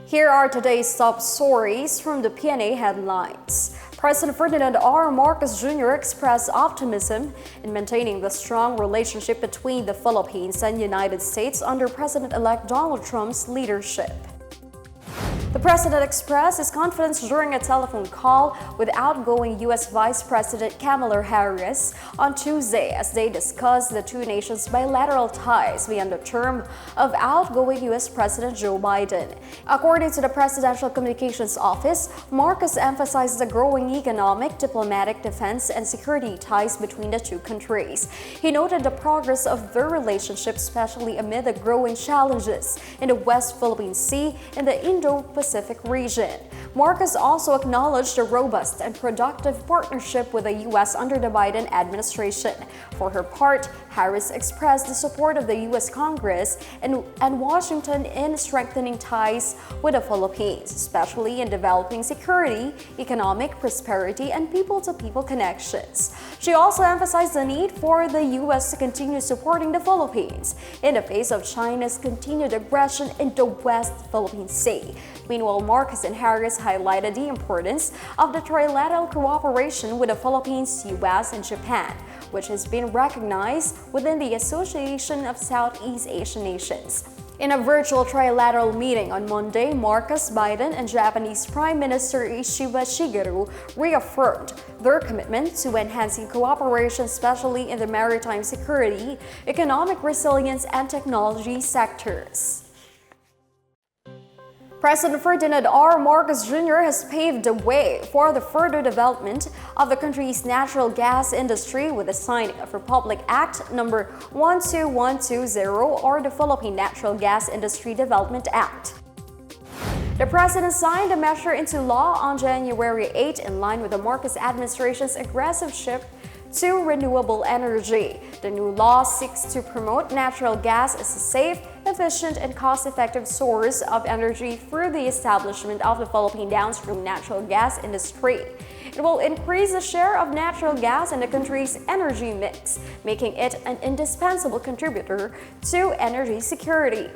Here are today's top stories from the Pna Headlines. President Ferdinand R. Marcos Jr. expressed optimism in maintaining the strong relationship between the Philippines and United States under President-elect Donald Trump's leadership. The president expressed his confidence during a telephone call with outgoing U.S. Vice President Kamala Harris on Tuesday as they discussed the two nations' bilateral ties beyond the term of outgoing U.S. President Joe Biden. According to the Presidential Communications Office, Marcos emphasized the growing economic, diplomatic, defense, and security ties between the two countries. He noted the progress of their relationship, especially amid the growing challenges in the West Philippine Sea and the Indo-Pacific region. Marcos also acknowledged a robust and productive partnership with the U.S. under the Biden administration. For her part, Harris expressed the support of the U.S. Congress and Washington in strengthening ties with the Philippines, especially in developing security, economic prosperity, and people-to-people connections. She also emphasized the need for the U.S. to continue supporting the Philippines in the face of China's continued aggression in the West Philippine Sea. Meanwhile, Marcos and Harris highlighted the importance of the trilateral cooperation with the Philippines, U.S., and Japan, which has been recognized within the Association of Southeast Asian Nations. In a virtual trilateral meeting on Monday, Marcos, Biden, and Japanese Prime Minister Ishiba Shigeru reaffirmed their commitment to enhancing cooperation, especially in the maritime security, economic resilience, and technology sectors. President Ferdinand R. Marcos Jr. has paved the way for the further development of the country's natural gas industry with the signing of Republic Act No. 12120 or the Philippine Natural Gas Industry Development Act. The president signed the measure into law on January 8 in line with the Marcos administration's aggressive shift to renewable energy. The new law seeks to promote natural gas as a safe, efficient, and cost-effective source of energy through the establishment of the Philippine downstream natural gas industry. It will increase the share of natural gas in the country's energy mix, making it an indispensable contributor to energy security.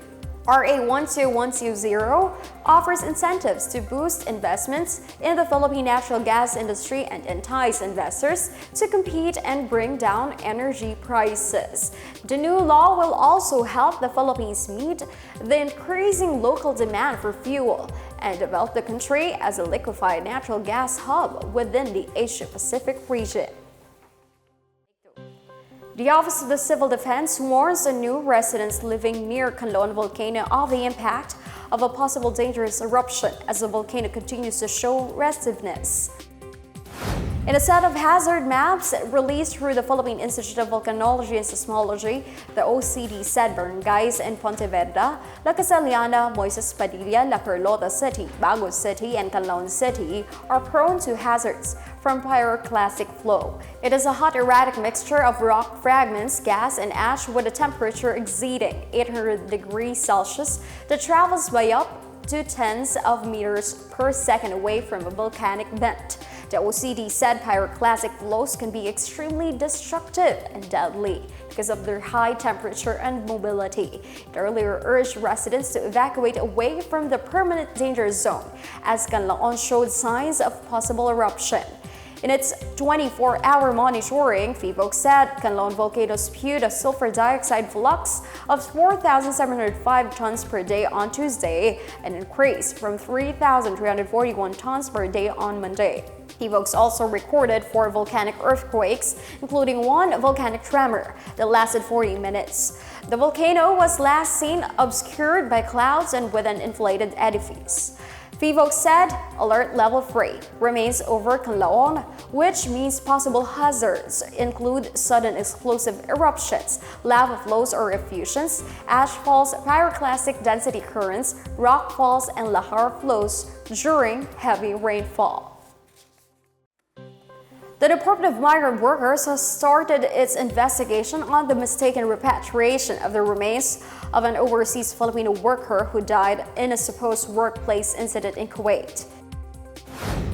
RA 12120 offers incentives to boost investments in the Philippine natural gas industry and entice investors to compete and bring down energy prices. The new law will also help the Philippines meet the increasing local demand for fuel and develop the country as a liquefied natural gas hub within the Asia-Pacific region. The Office of the Civil Defense warns the new residents living near Kanlaon Volcano of the impact of a possible dangerous eruption as the volcano continues to show restiveness. In a set of hazard maps released through the Philippine Institute of Volcanology and Seismology, the OCD said barangays in Pontevedra, La Casaliana, Moises Padilla, La Carlota City, Bago City, and Kanlaon City are prone to hazards from pyroclastic flow. It is a hot, erratic mixture of rock fragments, gas, and ash with a temperature exceeding 800 degrees Celsius that travels by up to tens of meters per second away from a volcanic vent. The OCD said pyroclastic flows can be extremely destructive and deadly because of their high temperature and mobility. It earlier urged residents to evacuate away from the permanent danger zone as Kanlaon showed signs of possible eruption. In its 24-hour monitoring, PBBM said Kanlaon Volcano spewed a sulfur dioxide flux of 4,705 tons per day on Tuesday, an increase from 3,341 tons per day on Monday. PBBM also recorded 4 volcanic earthquakes, including one volcanic tremor that lasted 40 minutes. The volcano was last seen obscured by clouds and with an inflated edifice. PBBM said alert level 3 remains over Kanlaon, which means possible hazards include sudden explosive eruptions, lava flows or effusions, ash falls, pyroclastic density currents, rock falls, and lahar flows during heavy rainfall. The Department of Migrant Workers has started its investigation on the mistaken repatriation of the remains of an overseas Filipino worker who died in a supposed workplace incident in Kuwait.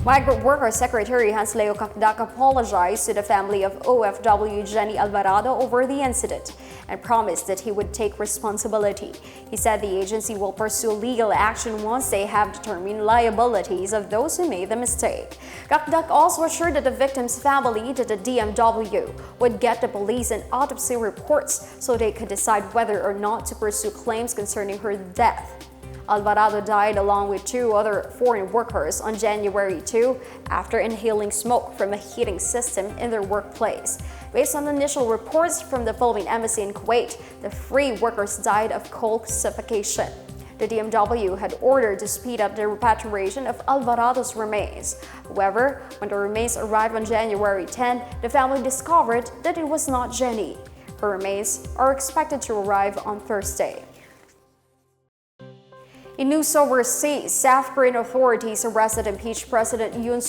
Migrant Worker Secretary Leo Kakdak apologized to the family of OFW Jenny Alvarado over the incident and promised that he would take responsibility. He said the agency will pursue legal action once they have determined liabilities of those who made the mistake. Kakdak also assured that the victim's family that the DMW would get the police and autopsy reports so they could decide whether or not to pursue claims concerning her death. Alvarado died along with 2 other foreign workers on January 2 after inhaling smoke from a heating system in their workplace. Based on initial reports from the Philippine Embassy in Kuwait, the 3 workers died of coal suffocation. The DMW had ordered to speed up the repatriation of Alvarado's remains. However, when the remains arrived on January 10, the family discovered that it was not Jenny. Her remains are expected to arrive on Thursday. In news overseas, South Korean authorities arrested impeached President Yoon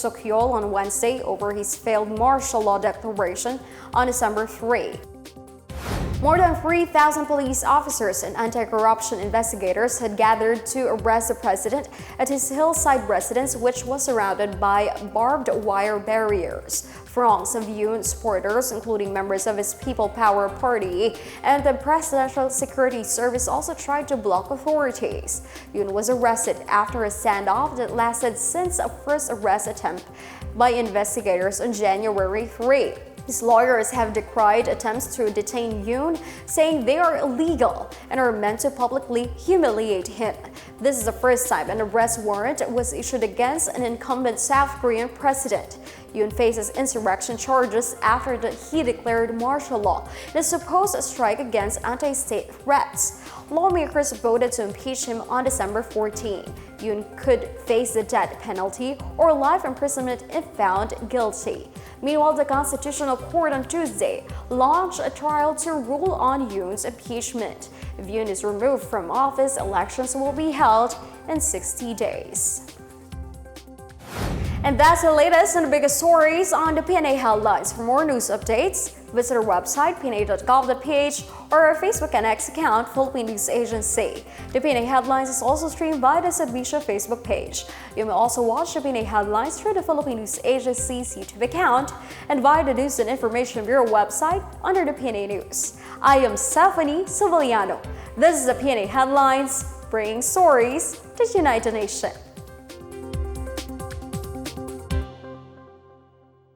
on Wednesday over his failed martial law declaration on December 3. More than 3,000 police officers and anti-corruption investigators had gathered to arrest the president at his hillside residence, which was surrounded by barbed wire barriers. Throngs of Yoon supporters, including members of his People Power Party and the Presidential Security Service, also tried to block authorities. Yoon was arrested after a standoff that lasted since a first arrest attempt by investigators on January 3. His lawyers have decried attempts to detain Yoon, saying they are illegal and are meant to publicly humiliate him. This is the first time an arrest warrant was issued against an incumbent South Korean president. Yoon faces insurrection charges after he declared martial law in a supposed strike against anti-state threats. Lawmakers voted to impeach him on December 14. Yoon could face the death penalty or life imprisonment if found guilty. Meanwhile, the Constitutional Court on Tuesday launched a trial to rule on Yoon's impeachment. If Yoon is removed from office, elections will be held in 60 days. And that's the latest and the biggest stories on the Pna Headlines. For more news updates, visit our website, pna.gov.ph, or our Facebook and X account, Philippine News Agency. The Pna Headlines is also streamed via the Sabisha Facebook page. You may also watch the Pna Headlines through the Philippine News Agency's YouTube account and via the News and Information Bureau website under the Pna News. I am Stephanie Civiliano. This is the Pna Headlines, bringing stories to unite the nation.